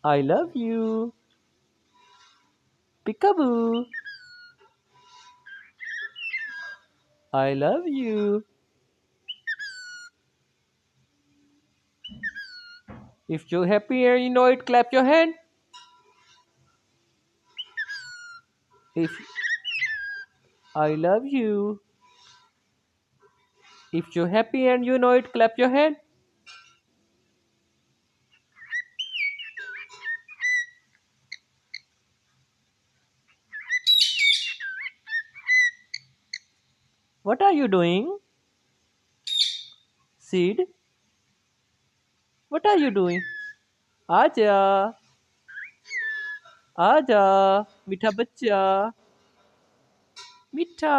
I love you. Peekaboo. I love you. If you're happy and you know it, clap your hand. If I love you. If you're happy and you know it, clap your hand. What are you doing? Sid, what are you doing? आजा आजा मीठा बच्चा मीठा